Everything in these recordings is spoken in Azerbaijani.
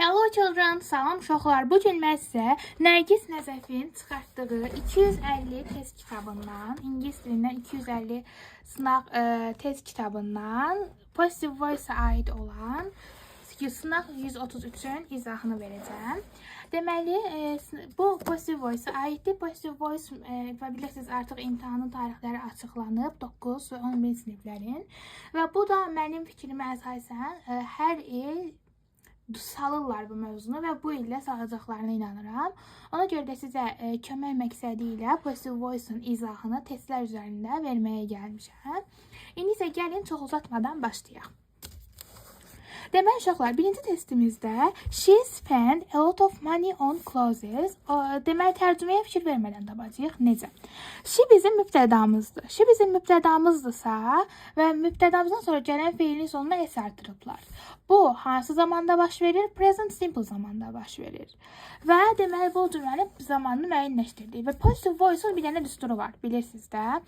Hello children, salam uşaqlar. Bu gün mən sizə Nərgiz Nəzəfin çıxartdığı 250 test kitabından, ingilis dilindən 250 sınaq test kitabından Positive Voice-a aid olan sınaq 133-ün izahını verəcəm. Deməli, bu Positive Voice-a aiddir. Positive Voice və bilirsiniz artıq imtahanın tarixləri açıqlanıb 9 və 11 siniflərin. Və bu da mənim fikrimə əsasən hər il salırlar bu mövzunu və bu ildə salacaqlarına inanıram. Ona görə də sizə kömək məqsədi ilə Positive Voice-un izahını testlər üzərində verməyə gəlmişəm. İndi isə gəlin çox uzatmadan başlayaq. Deməli uşaqlar, birinci testimizdə she spent a lot of money on clothes. Deməli tərcüməyə fikir vermədən tapacağıq. Necə? She bizim mübtədamızdır. She bizim mübtədamızdırsa və mübtədamızdan sonra gələn feilin sonuna s artırıblar. Bu hansı zamanda baş verir? Present simple zamanda baş verir. Və deməli bu cümlənin zamanını müəyyənləşdirdik. Və positive voice-un bir dənə düsturu var, bilirsiniz də.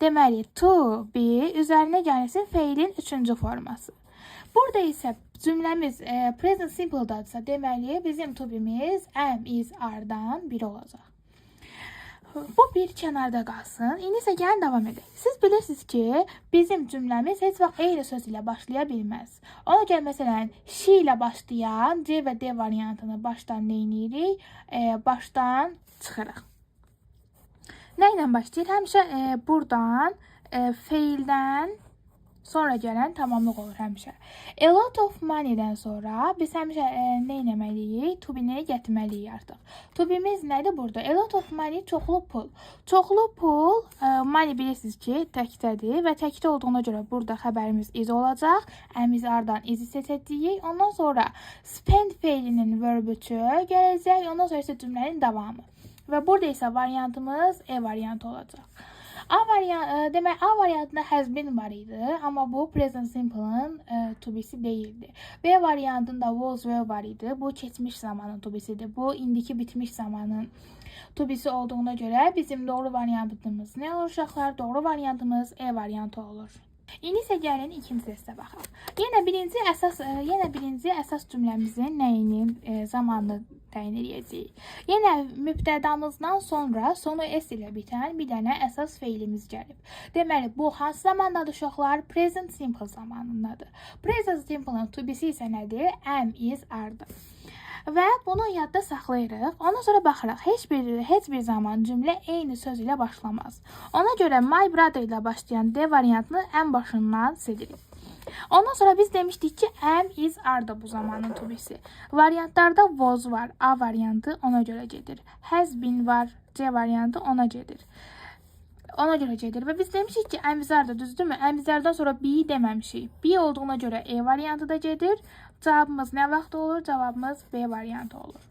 Deməli to be üzərinə gəlsin feilin 3-cü forması. Burada isə cümləmiz present simple'dadırsa, deməli bizim to be'miz am, is, are-dan biri olacaq. Bu bir kənarda qalsın. İndi isə gəlin davam edək. Siz bilirsiniz ki, bizim cümləmiz heç vaxt eyni söz ilə başlaya bilməz. Ona görə məsələn, she ilə başlayan C və D variantını başdan neynirik? Başdan çıxırıq. Nə ilə başlayır? Həmişə buradan feildən sonra gələn tamamlıq olur həmişə. A lot of money-dən sonra biz həmişə nə etməliyik? To be-ni gətirməliyik artıq. To be-miz nədir burada? A lot of money çoxlu pul. Çoxlu pul, money bilirsiniz ki, təkdədir və təkdə olduğuna görə burada xəbərimiz is olacaq. Əmiz ardan izi seçəcəyik. Ondan sonra spend feilinin verb-ü gələcək. Ondan sonra isə cümlənin davamı. Və burada isə variantımız E variantı olacaq. Demək, A variantında has been var idi, amma bu present simple'ın to be'si deyildi. B variantında was were var idi, bu keçmiş zamanın to be'sidir. Bu indiki bitmiş zamanın to be'si olduğuna görə bizim doğru variantımız nə olur uşaqlar? Doğru variantımız E variantı olur. İndi isə gəlin ikinci testə baxaq. Yenə birinci əsas cümləmizin nəyini, zamanını təyin edəcəyik. Yenə mübtədamızdan sonra sonu s ilə bitən bir dənə əsas feilimiz gəlib. Deməli, bu hansı zamandadır uşaqlar? Present simple zamanındadır. Present simple'ın to be'si isə nədir? Am, is, are-dır. Və bunu yadda saxlayırıq. Ondan sonra baxırıq. Heç bir zaman cümlə eyni söz ilə başlamaz. Ona görə my brother ilə başlayan D variantını ən başından silirik. Ondan sonra biz demişdik ki, am, is, are da bu zamanın to be'si. Variantlarda was var, A variantı ona görə gedir. Has been var, C variantı ona gedir. Və biz demişik ki, am, is, are da düzdürmü? Am, is, are'dan sonra be deməmişik. Be olduğuna görə E variantı da gedir. Cavabımız nə vaxt olur? Cavabımız B variantı olur.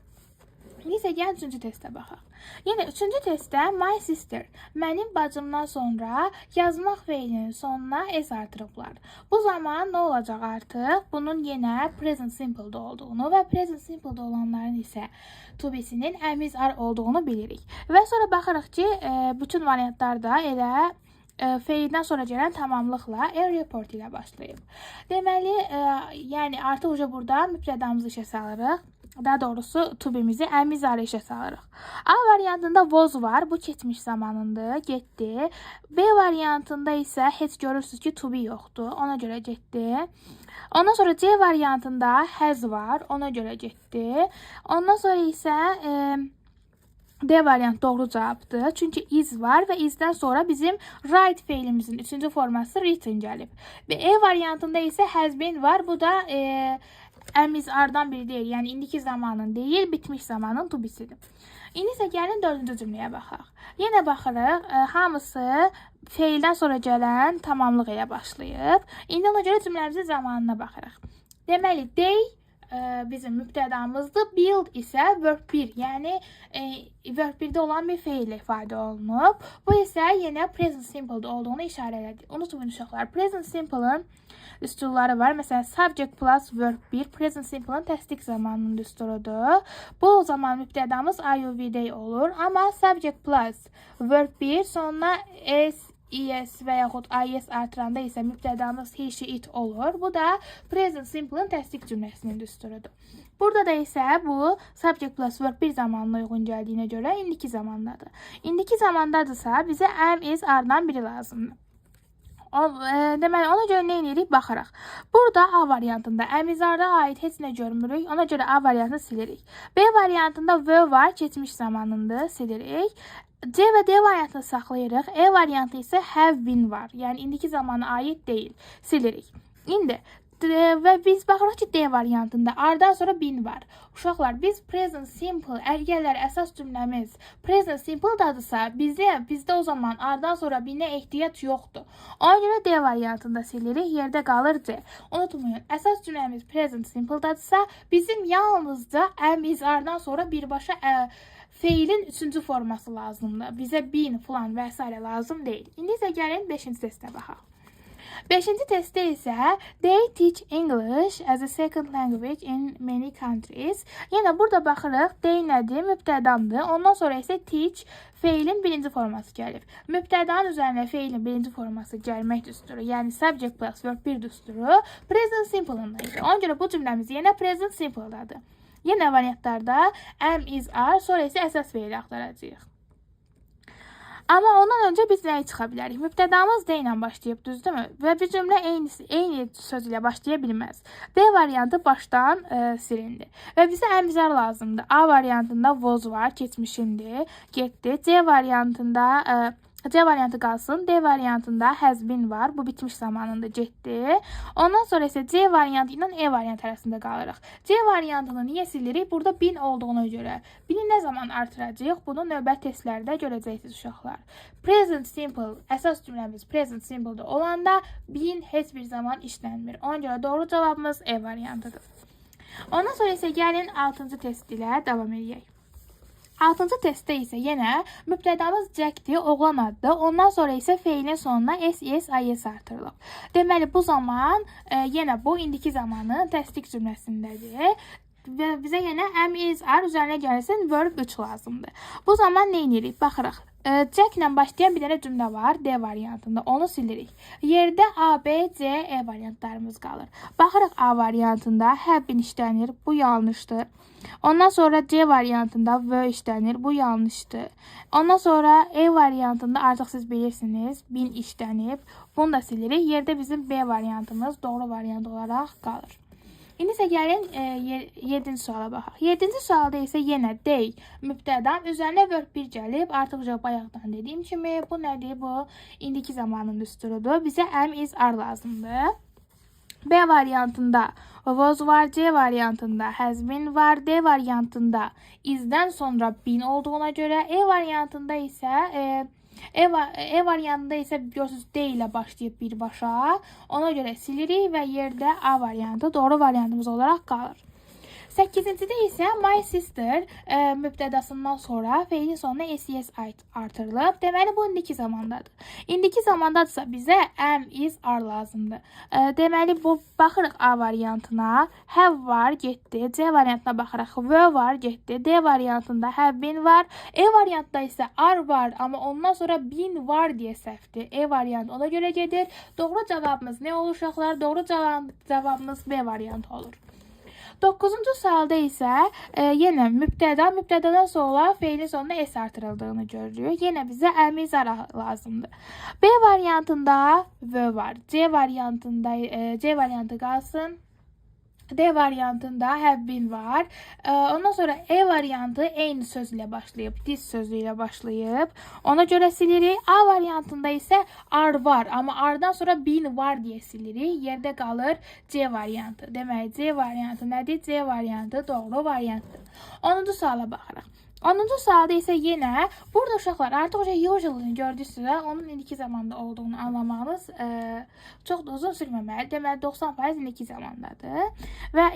İndi isə gəlin üçüncü testə baxaq. Yenə üçüncü testdə my sister, mənim bacımdan sonra yazmaq feilinin sonuna s artırıblar. Bu zaman nə olacaq artıq? Bunun yenə present simple'da olduğunu və present simple'da olanların isə to be'sinin am, is, are olduğunu bilirik. Və sonra baxırıq ki, bütün variantlarda elə feildən sonra gələn tamamlıqla report ilə başlayıb. Deməli, yəni artıq burada mübtədamızı işə salırıq. Daha doğrusu to be'mizi am, is, are işə salırıq. A variantında was var. Bu keçmiş zamanındır. Getdi. B variantında isə heç görürsünüz ki, to be yoxdur. Ona görə getdi. Ondan sonra C variantında has var. Ona görə getdi. Ondan sonra isə D variant doğru cavabdır. Çünki is var və isdən sonra bizim write feilimizin 3-cü forması written gəlib. Və E variantında isə has been var. Bu da am, is, are-dan biri deyil. Yəni indiki zamanın deyil, bitmiş zamanın to be'sidir. İndi isə gəlin 4-cü cümləyə baxaq. Yenə baxırıq, hamısı feildən sonra gələn tamamlıq ilə başlayıb. İndi ona görə cümləmizin zamanına baxırıq. Deməli, they bizim mübtədamızdır. Build isə verb 1, yəni verb 1-də olan bir feil ilə ifadə olunub. Bu isə yenə present simple'da olduğunu işarə edir. Unutmayın uşaqlar, present simple'ın düsturları var. Məsələn, subject plus verb 1 present simple'ın təsdiq zamanının düsturudur. Bu zaman mübtədamız I, U, V, D olur. Amma subject plus verb 1 sonuna s, es və yaxud is artıranda isə mübtədamız he, she, it olur. Bu da present simple-ın təsdiq cümləsinin düsturudur. Burada da isə bu subject plus verb bir zamanına uyğun gəldiyinə görə indiki zamandadır. İndiki zamandadırsa bizə am, is, are-dan biri lazımdır. Deməli, ona görə nə edirik? Baxaraq. Burada A variantında am, is, are-a aid heç nə görmürük. Ona görə A variantını silirik. B variantında were var, keçmiş zamanında silirik. C və D variantını saxlayırıq. E variantı isə have been var. Yəni indiki zamana aid deyil. Silirik. İndi və biz baxırıq ki, D variantında are-dan sonra been var. Uşaqlar, biz present simple, əgər əsas cümləmiz present simple-dadırsa, bizdə o zaman are-dan sonra been-ə ehtiyac yoxdur. Ona görə D variantında silirik, yerdə qalır C. Unutmayın, əsas cümləmiz present simple-dadırsa, bizim yalnızca am, is, are-dan sonra birbaşa feilin 3-cü forması lazımdır. Bizə been, falan və s. lazım deyil. İndi isə gəlin 5-ci testə baxaq. 5-ci testdə isə they teach English as a second language in many countries. Yəni burada baxırıq, they nədir? Mübtədamdır. Ondan sonra isə teach feilin birinci forması gəlir. Mübtədanın üzərinə feilin birinci forması gəlmək düsturu, yəni subject plus verb bir düsturu present simple-ındadır. Ona görə bu cümləmiz yenə present simple-dadır. Yenə variantlarda am, is, are, sonra isə əsas feili axtaracağıq. Amma ondan öncə biz nəyi çıxa bilərik? Mübtədamız D ilə başlayıb, düzdürmü? Və bir cümlə eyni söz ilə başlaya bilməz. D variantı başdan silindi. Və bizə am, is, are lazımdır. A variantında was var, keçmişindir, getdi. C variantı qalsın. D variantında has been var. Bu bitmiş zamanında getdi. Ondan sonra isə C variantı ilə E variantı arasında qalırıq. C variantını niyə silirik? Burada been olduğuna görə. Beni nə zaman artıracağıq? Bunu növbət testlərdə görəcəksiniz uşaqlar. Present simple, əsas cümləmiz present simple-da olanda been heç bir zaman işlənmir. Ona görə doğru cavabımız E variantıdır. Ondan sonra isə gəlin 6-cı test ilə davam edək. 6-cı testdə isə yenə mübtədamız Jack'dir, oğlan addır. Ondan sonra isə feilin sonuna s, is, is artırılıb. Deməli, bu zaman yenə bu indiki zamanın təsdiq cümləsindədir. Və bizə yenə am, is, are üzərinə gəlsin verb 3 lazımdır. Bu zaman nə edirik? Baxırıq. Jack ilə başlayan bir dənə cümlə var D variantında. Onu silirik. Yerdə A, B, C, E variantlarımız qalır. Baxırıq A variantında have been işlənir. Bu yanlışdır. Ondan sonra C variantında were işlənir. Bu yanlışdır. Ondan sonra E variantında artıq siz bilirsiniz. Been işlənib. Bunu da silirik. Yerdə bizim B variantımız doğru variant olaraq qalır. İndi isə gəlin 7-ci suala baxaq. 7-ci sualda isə yenə they, mübtədam, üzərinə verb 1 gəlib. Artıqca bayaqdan dediyim kimi bu nədir? Bu indiki zamanın düsturudur. Bizə am, is, are lazımdır. B variantında was var, C variantında has been var, D variantında is'dən sonra been olduğuna görə, E variantında isə variantında isə görürsünüz D ilə başlayıb birbaşa. Ona görə silirik və yerdə A variantı doğru variantımız olaraq qalır. 8-cidə isə my sister mübtədasından sonra feilin sonuna s artırılıb. Deməli, bu indiki zamandadır. İndiki zamandadırsa bizə am, is, are lazımdır. Deməli, bu baxırıq A variantına. Have var, getdi. C variantına baxırıq. Were var, getdi. D variantında have been var. E variantda isə are var, amma ondan sonra been var deyə səhvdir. E variantı ona görə gedir. Doğru cavabımız nə olur uşaqlar? Doğru cavabımız B variantı olur. 9-cu sualda isə yenə mübtədadan sonra feilin sonuna s artırıldığını görürük. Yenə bizə am, is, are lazımdır. B variantında were var. C variantı qalsın. D variantında have been var. Ondan sonra E variantı eyni söz ilə başlayıb, this sözü ilə başlayıb. Ona görə silirik. A variantında isə are var, amma are'dan sonra been var deyə silirik. Yerdə qalır C variantı. Deməli, C variantı nədir? C variantı doğru variantdır. 10-cu suala baxırıq. 10-cu sualda isə yenə burada uşaqlar artıq usually gördüyünüzdə onun indiki zamanda olduğunu anlamamız çox da uzun sürməməli. Deməli 90% indiki zamandadır. Və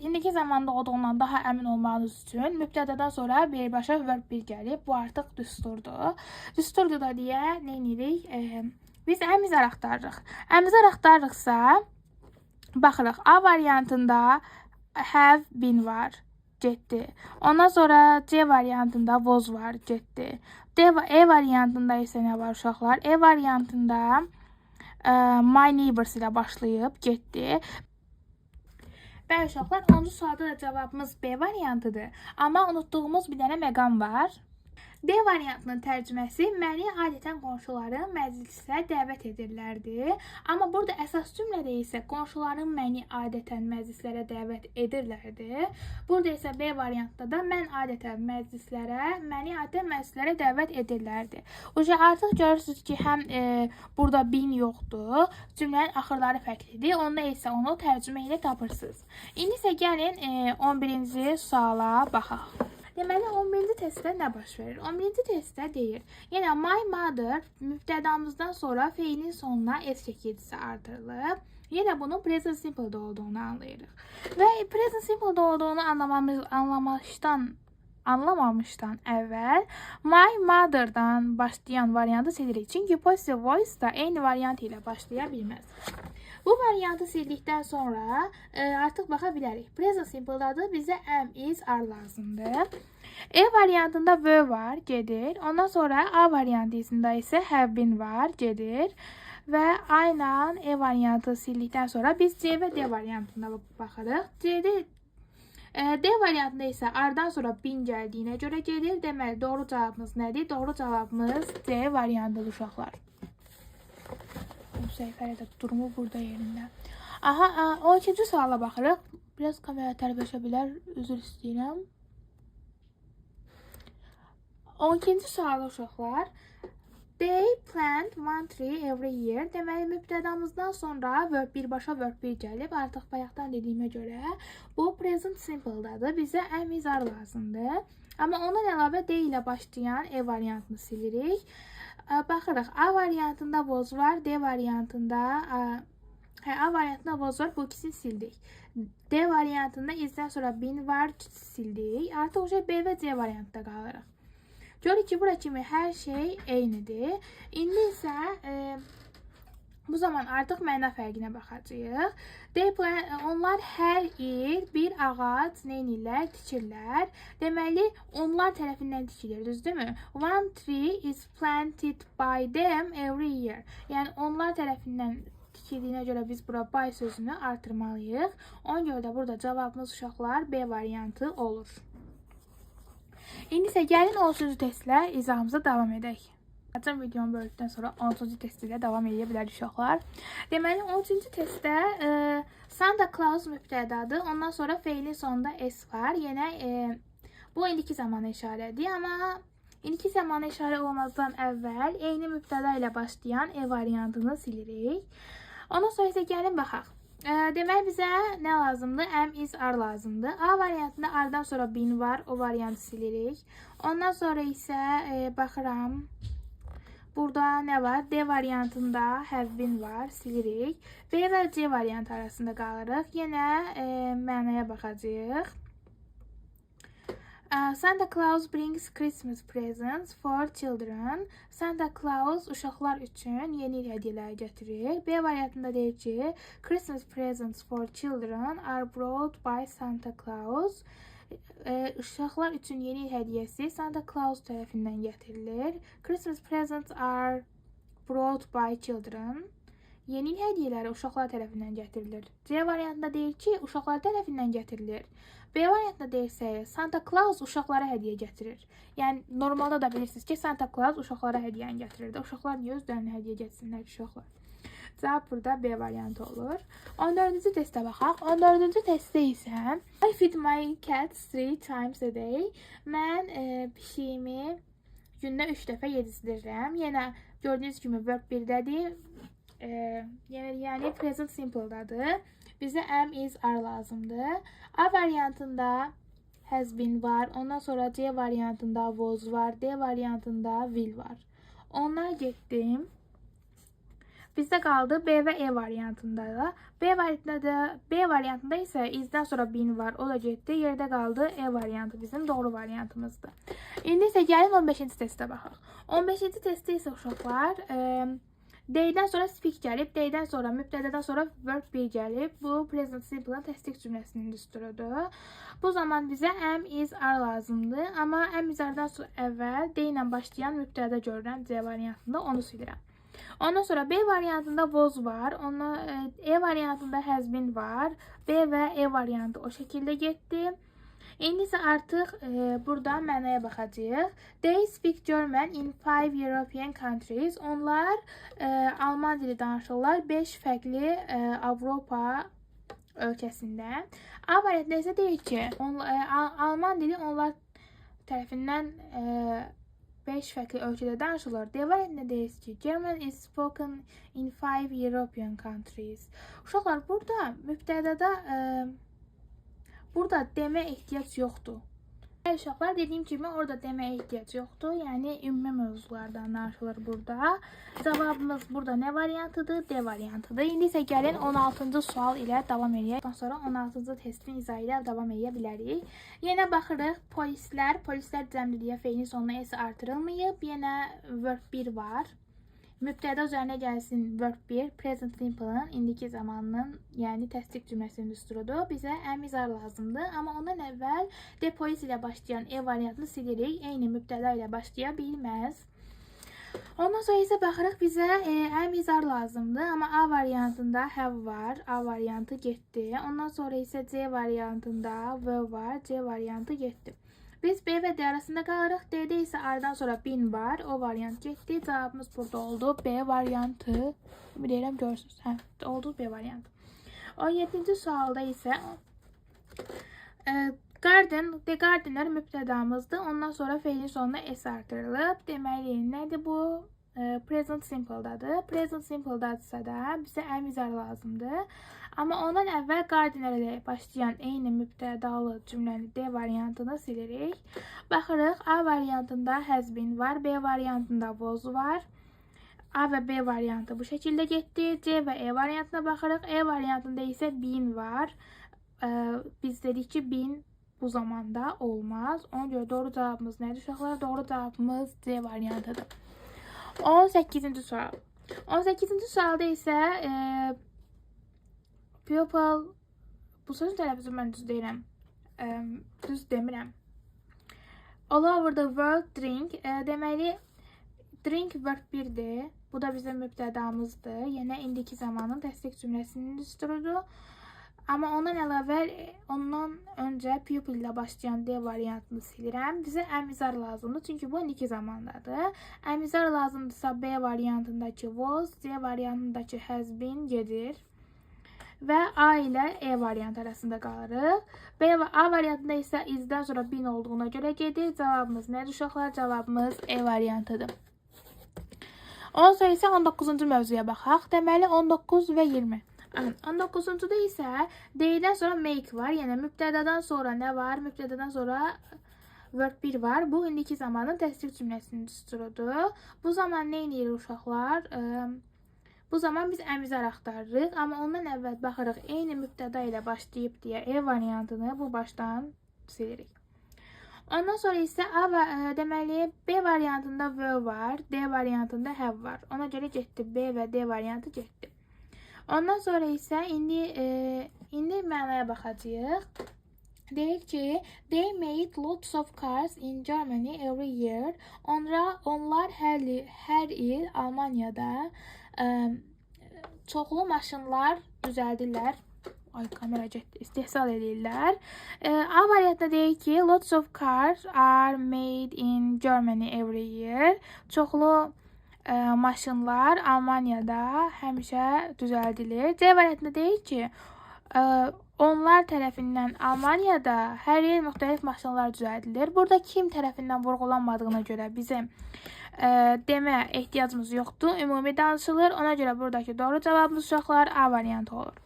indiki zamanda olduğundan daha əmin olmağınız üçün mübtədadan sonra birbaşa verb 1 gəlib. Bu artıq düsturdur. Düsturdur da deyə nə edirik? Biz am, is, are axtarırıq. Am, is, are axtarırıqsa baxırıq. A variantında have been var. getdi. Ondan sonra C variantında was var, getdi. E variantında isə nə var uşaqlar? E variantında my neighbors ilə başlayıb getdi. Bəli uşaqlar, 10-cu sualda da cavabımız B variantıdır. Amma unutduğumuz bir dənə məqam var. D variantının tərcüməsi məni adətən qonşularım məclisə dəvət edirlərdi. Amma burada əsas cümlədə isə qonşularım məni adətən məclislərə dəvət edirlərdi. Burada isə B variantda da məni adətən məclislərə dəvət edirlərdi. Artıq görürsünüz ki, həm burada bin yoxdur, cümlənin axırları fərqlidir. Onda isə onu tərcümə ilə tapırsınız. İndi isə gəlin 11-ci suala baxaq. Deməli, 11-ci testdə nə baş verir? 11-ci testdə deyir, yenə my mother mübtədamızdan sonra feilin sonuna s çəkilisi artırılıb. Yenə bunun present simple'da olduğunu anlayırıq. Və present simple'da olduğunu anlamamışdan əvvəl my mother'dan başlayan variantı silirik. Çünki positive voice da eyni variant ilə başlaya bilməz. Bu variantı sildikdən sonra artıq baxa bilərik. Present simple'dadır, bizə am, is, are lazımdır. E variantında were var, gedir. Ondan sonra A variantında isə have been var, gedir. Və aynen E variantı sildikdən sonra biz C və D variantına baxırıq. D variantında isə ardan sonra bin gəldiyinə görə gedir. Deməli, doğru cavabımız nədir? Doğru cavabımız C variantıdır uşaqlar. Bu səhifədə də durumu burada yerində. Aha, 12-ci suala baxırıq. Biraz kamera tərbəşə bilər, üzr istəyirəm. 12-ci sual uşaqlar. They plant one tree every year. Deməli, mübtədamızdan sonra verb birbaşa verb bir gəlib. Artıq bayaqdan dediyimə görə bu present simple'dadır. Bizə am, is, are lazımdır. Amma ondan əlavə D ilə başlayan E variantını silirik. Baxırıq, A variantında was var, D variantında A variantında was var, bu ikisini sildik. D variantında isdən sonra bin var, sildik. Artıq B və C variantında qalırıq. Görürük ki, bura kimi hər şey eynidir. İndi isə bu zaman artıq məna fərqinə baxacağıq. Onlar hər il bir ağac neynirlər, tikirlər. Deməli, onlar tərəfindən tikilir, düzdürmü? One tree is planted by them every year. Yəni, onlar tərəfindən tikildiyinə görə biz bura by sözünü artırmalıyıq. Ona görə də burada cavabımız uşaqlar B variantı olur. İndi isə gəlin 10-cu testlə izahımıza davam edək. Açın videomu böldükdən sonra 10-cu test ilə davam edə bilərik uşaqlar. Deməli, 10-cu testdə Santa Claus mübtədadır. Ondan sonra feilin sonunda S var. Yenə bu indiki zamana işarədir. Amma indiki zamana işarə olmazdan əvvəl eyni mübtəda ilə başlayan E variantını silirik. Ondan sonra isə gəlin baxaq. Deməli, bizə nə lazımdır? Am, is, are lazımdır. A variantında ardan sonra bin var. O variantı silirik. Ondan sonra isə baxıram. Burada nə var? D variantında have been var. Silirik. B və C variantı arasında qalırıq. Yenə mənaya baxacağıq. Santa Claus brings Christmas presents for children. Santa Claus uşaqlar üçün yeni il hədiyyələri gətirir. B variantında deyir ki, Christmas presents for children are brought by Santa Claus. Uşaqlar üçün yeni il hədiyyəsi Santa Claus tərəfindən gətirilir. Christmas presents are brought by children. Yeni il hədiyyələri uşaqlar tərəfindən gətirilir. C variantında deyir ki, uşaqlar tərəfindən gətirilir. B variantında deyirsə, Santa Claus uşaqlara hədiyyə gətirir. Yəni, normalda da bilirsiniz ki, Santa Claus uşaqlara hədiyyəni gətirir. Uşaqlar niyə özlərinə hədiyyə gətirsinlər uşaqlar? Cavab burada B variantı olur. 14-cü testə baxaq. 14-cü testdə isə I feed my cats 3 times a day. Mən pişiyimi gündə 3 dəfə yedizdirirəm. Yenə gördüyünüz kimi verb 1-dədir. Yəni present simple'dadır. Bizə am, is, are lazımdır. A variantında has been var. Ondan sonra C variantında was var. D variantında will var. Onlar getdim. Bizdə qaldı B və E variantında da. B variantında isə isdən sonra been var. O da getdi. Yerdə qaldı E variantı bizim doğru variantımızdır. İndi isə gəlin 15-ci testə baxaq. 15-ci testdə isə uşaqlar D'dən sonra speak gəlib, D'dən sonra mübtədədən sonra verb 1 gəlib. Bu present simple-ın təsdiq cümləsinin düsturudur. Bu zaman bizə am, is, are lazımdır. Amma am, is, are-dan sonra əvvəl D ilə başlayan mübtədə görürəm C variantında, onu silirəm. Ondan sonra B variantında was var, E variantında has been var. B və E variantı o şəkildə getdi. İndi isə artıq burada mənaya baxacağıq. They speak German in 5 European countries. Onlar Alman dili danışırlar 5 fərqli Avropa ölkəsində. A variantında isə deyir ki, Alman dili onlar tərəfindən 5 fərqli ölkədə danışılır. D variantında deyir ki, German is spoken in 5 European countries. Uşaqlar, burada mübtədədə burada demə ehtiyac yoxdur. Uşaqlar, dediyim kimi orada demə ehtiyac yoxdur. Yəni ümumi mövzulardan danışılır burada. Cavabımız burada nə variantıdır? D variantıdır. İndi isə gəlin 16-cı sual ilə davam edək. Ondan sonra 16-cı testin izahı ilə davam edə bilərik. Yenə baxırıq. Polislər cəmliliyə feilin sonuna S artırılmayıb. Yenə verb 1 var. Mübtədə üzərinə gəlsin verb 1, present simple-ın indiki zamanının, yəni təsdiq cümləsinin düsturudur. Bizə am, is, are lazımdır. Amma ondan əvvəl de polis ilə başlayan E variantını silirik. Eyni mübtədə ilə başlaya bilməz. Ondan sonra isə baxırıq bizə am, is, are lazımdır. Amma A variantında have var. A variantı getdi. Ondan sonra isə C variantında were var. C variantı getdi. Biz B və D arasında qalırıq. D'də isə A'dan sonra bin var. O variant getdi. Cavabımız burada oldu. B variantı. Bilirəm, görürsünüz. Hə, oldu B variantı. 17-ci sualda isə gardener mübtədamızdır. Ondan sonra feilin sonuna S artırılıb. Deməli, nədir bu? Present simple-dadır. Present simple-dadırsa da bizə am, is, are lazımdır. Amma ondan əvvəl gardener ilə başlayan eyni mübtədalı cümləni D variantını silirik. Baxırıq, A variantında has been var, B variantında was var. A və B variantı bu şəkildə getdi. C və E variantına baxırıq. E variantında isə been var. Biz dedik ki, been bu zamanda olmaz. Ona görə doğru cavabımız nədir uşaqlar? Doğru cavabımız C variantıdır. 18-ci sual. 18-ci sualda isə people, bu sözün tələffüzü mən düz deyirəm. Düz demirəm. All over the world drink. Deməli, drink verb 1-dir. Bu da bizim mübtədamızdır. Yenə indiki zamanın təsdiq cümləsinin düsturudur. Amma ondan öncə pupil ilə başlayan D variantını silirəm. Bizə am, is, are lazımdır. Çünki bu indiki zamandadır. Am, is, are lazımdırsa B variantındakı was, C variantındakı has been gedir. Və A ilə E variantı arasında qalırıq. B və A variantında isə is-dən sonra been olduğuna görə gedir. Cavabımız nədir uşaqlar? Cavabımız E variantıdır. Ondan sonra isə 19-cu mövzuya baxaq. Deməli 19 və 20. 19-cuda isə D-dən sonra make var. Yəni mübtədədən sonra nə var? Mübtədədən sonra verb 1 var. Bu indiki zamanın təsdiq cümləsinin düsturudur. Bu zaman nə edirik uşaqlar? Bu zaman biz am, is, are axtarırıq. Amma ondan əvvəl baxırıq eyni mübtəda ilə başlayıb deyə E variantını bu başdan silirik. Ondan sonra isə deməli B variantında were var, D variantında have var. Ona görə getdi B və D variantı getdi. Ondan sonra isə indi mənaya baxacağıq. Deyir ki, they made lots of cars in Germany every year. Onlar hər il Almaniyada çoxlu maşınlar düzəldirlər. Ay, kamera getdi. İstehsal edirlər. A variantında deyir ki, lots of cars are made in Germany every year. Çoxlu maşınlar Almaniyada həmişə düzəldilir. C variantında deyir ki, onlar tərəfindən Almaniyada hər il müxtəlif maşınlar düzəldilir. Burada kim tərəfindən vurğulanmadığına görə bizim demə ehtiyacımız yoxdur. Ümumi danışılır. Ona görə buradakı doğru cavabımız uşaqlar A variantı olur.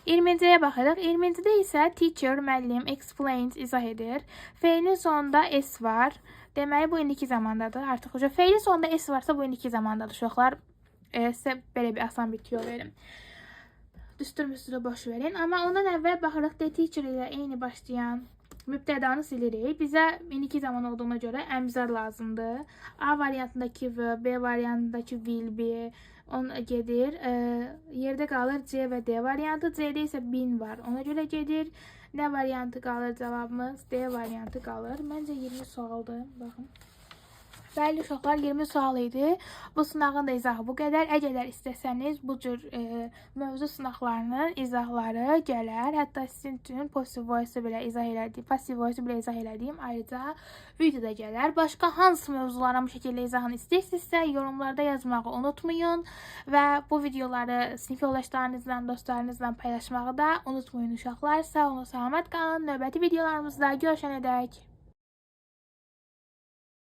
20-ciyə baxırıq. 20-cidə isə teacher, müəllim, explains, izah edir. Feilin sonunda S var. Deməli, bu indiki zamandadır. Artıq feilin sonunda S varsa bu indiki zamandadır uşaqlar. Sizə belə bir asan bir tüyo verim. Düstur boş verin. Amma ondan əvvəl baxırıq, the teacher ilə eyni başlayan Mübtədanı silirik. Bizə indiki zaman olduğuna görə əmzar lazımdır. A variantındakı V, B variantındakı will be gedir. Yerdə qalır C və D variantı. C-də isə bin var. Ona görə gedir. Nə variantı qalır cavabımız? D variantı qalır. Məncə 20 sualdır. Baxın. Bəli uşaqlar, 20 sual idi. Bu sınağın da izahı bu qədər. Əgər istəsəniz bu cür mövzu sınaqlarının izahları gələr. Hətta sizin üçün passive voice-u belə izah elədiyim ayrıca videoda gələr. Başqa hansı mövzulara bu şəkildə izahını istəyirsinizsə yorumlarda yazmağı unutmayın və bu videoları sinif yoldaşlarınızla, dostlarınızla paylaşmağı da unutmayın uşaqlar. Sağ olun, salamat qalın. Növbəti videolarımızda görüşənədək.